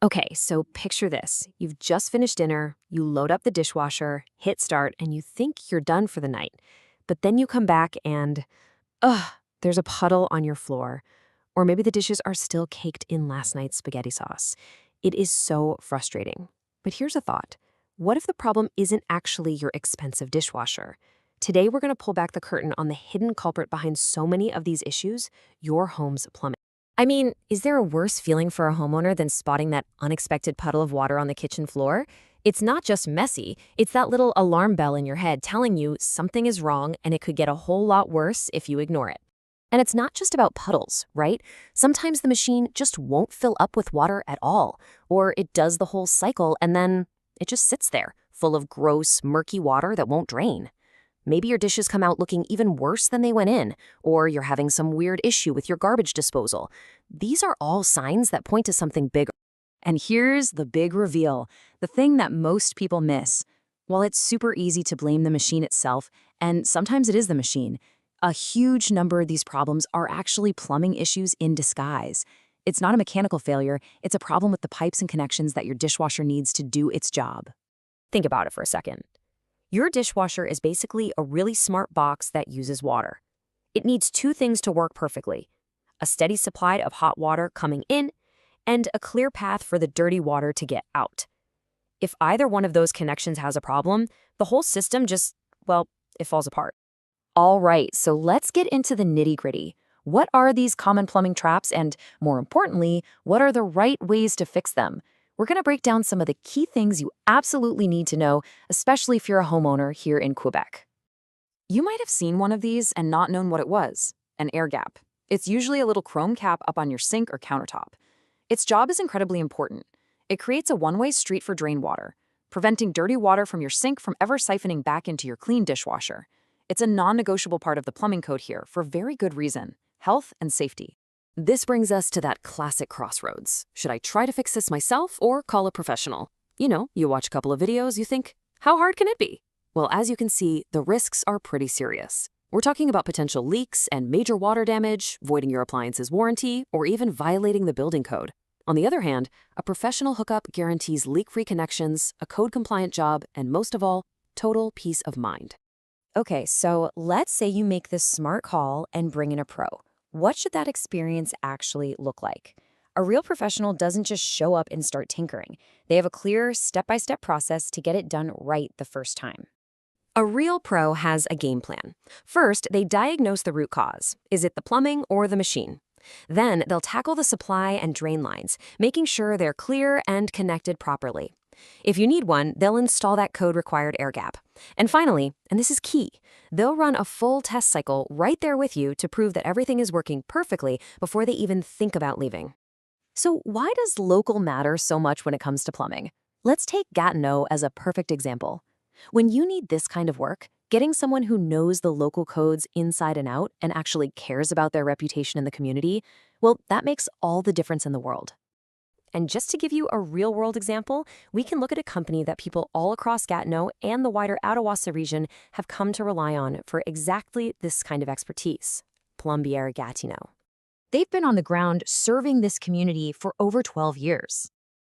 Okay, so picture this. You've just finished dinner, you load up the dishwasher, hit start, and you think you're done for the night. But then you come back and, ugh, there's a puddle on your floor. Or maybe the dishes are still caked in last night's spaghetti sauce. It is so frustrating. But here's a thought. What if the problem isn't actually your expensive dishwasher? Today, we're going to pull back the curtain on the hidden culprit behind so many of these issues, your home's plumbing. I mean, is there a worse feeling for a homeowner than spotting that unexpected puddle of water on the kitchen floor? It's not just messy, it's that little alarm bell in your head telling you something is wrong and it could get a whole lot worse if you ignore it. And it's not just about puddles, right? Sometimes the machine just won't fill up with water at all, or it does the whole cycle and then it just sits there, full of gross, murky water that won't drain. Maybe your dishes come out looking even worse than they went in, or you're having some weird issue with your garbage disposal. These are all signs that point to something bigger. And here's the big reveal, the thing that most people miss. While it's super easy to blame the machine itself, and sometimes it is the machine, a huge number of these problems are actually plumbing issues in disguise. It's not a mechanical failure, it's a problem with the pipes and connections that your dishwasher needs to do its job. Think about it for a second. Your dishwasher is basically a really smart box that uses water. It needs two things to work perfectly: a steady supply of hot water coming in and a clear path for the dirty water to get out. If either one of those connections has a problem, the whole system just, well, it falls apart. All right, so let's get into the nitty-gritty. What are these common plumbing traps and, more importantly, what are the right ways to fix them? We're going to break down some of the key things you absolutely need to know, especially if you're a homeowner here in Quebec. You might have seen one of these and not known what it was: an air gap. It's usually a little chrome cap up on your sink or countertop. Its job is incredibly important. It creates a one-way street for drain water, preventing dirty water from your sink from ever siphoning back into your clean dishwasher. It's a non-negotiable part of the plumbing code here for very good reason: health and safety. This brings us to that classic crossroads. Should I try to fix this myself or call a professional? You watch a couple of videos, you think, how hard can it be? Well, as you can see, the risks are pretty serious. We're talking about potential leaks and major water damage, voiding your appliance's warranty, or even violating the building code. On the other hand, a professional hookup guarantees leak-free connections, a code-compliant job, and most of all, total peace of mind. Okay, so let's say you make this smart call and bring in a pro. What should that experience actually look like? A real professional doesn't just show up and start tinkering. They have a clear step-by-step process to get it done right the first time. A real pro has a game plan. First, they diagnose the root cause. Is it the plumbing or the machine? Then they'll tackle the supply and drain lines, making sure they're clear and connected properly. If you need one, they'll install that code-required air gap. And finally, and this is key, they'll run a full test cycle right there with you to prove that everything is working perfectly before they even think about leaving. So why does local matter so much when it comes to plumbing? Let's take Gatineau as a perfect example. When you need this kind of work, getting someone who knows the local codes inside and out and actually cares about their reputation in the community, well, that makes all the difference in the world. And just to give you a real-world example, we can look at a company that people all across Gatineau and the wider Outaouais region have come to rely on for exactly this kind of expertise: Plombier Gatineau. They've been on the ground serving this community for over 12 years.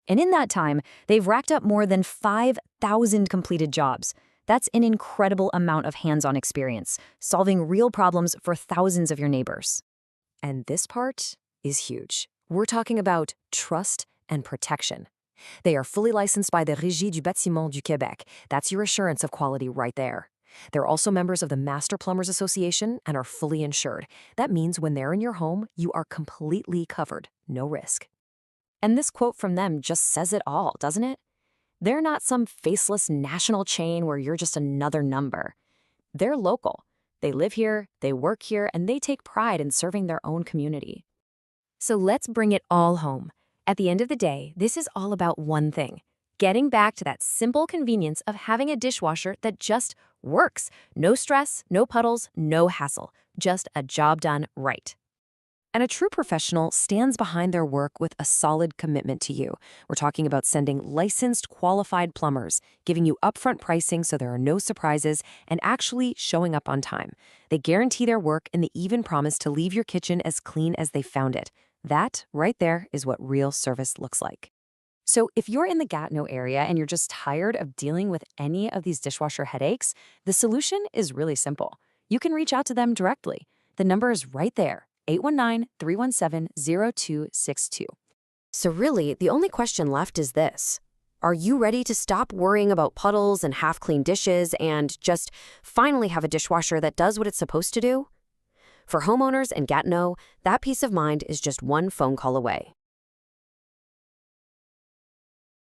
And in that time, they've racked up more than 5,000 completed jobs. That's an incredible amount of hands-on experience, solving real problems for thousands of your neighbors. And this part is huge. We're talking about trust and protection. They are fully licensed by the Régie du Bâtiment du Québec. That's your assurance of quality right there. They're also members of the Master Plumbers Association and are fully insured. That means when they're in your home, you are completely covered, no risk. And this quote from them just says it all, doesn't it? They're not some faceless national chain where you're just another number. They're local. They live here, they work here, and they take pride in serving their own community. So let's bring it all home. At the end of the day, this is all about one thing: getting back to that simple convenience of having a dishwasher that just works. No stress, no puddles, no hassle. Just a job done right. And a true professional stands behind their work with a solid commitment to you. We're talking about sending licensed, qualified plumbers, giving you upfront pricing so there are no surprises, and actually showing up on time. They guarantee their work, and they even promise to leave your kitchen as clean as they found it. That, right there, is what real service looks like. So, if you're in the Gatineau area and you're just tired of dealing with any of these dishwasher headaches, the solution is really simple. You can reach out to them directly. The number is right there, 819-317-0262. So really, the only question left is this. Are you ready to stop worrying about puddles and half-clean dishes and just finally have a dishwasher that does what it's supposed to do? For homeowners in Gatineau, that peace of mind is just one phone call away.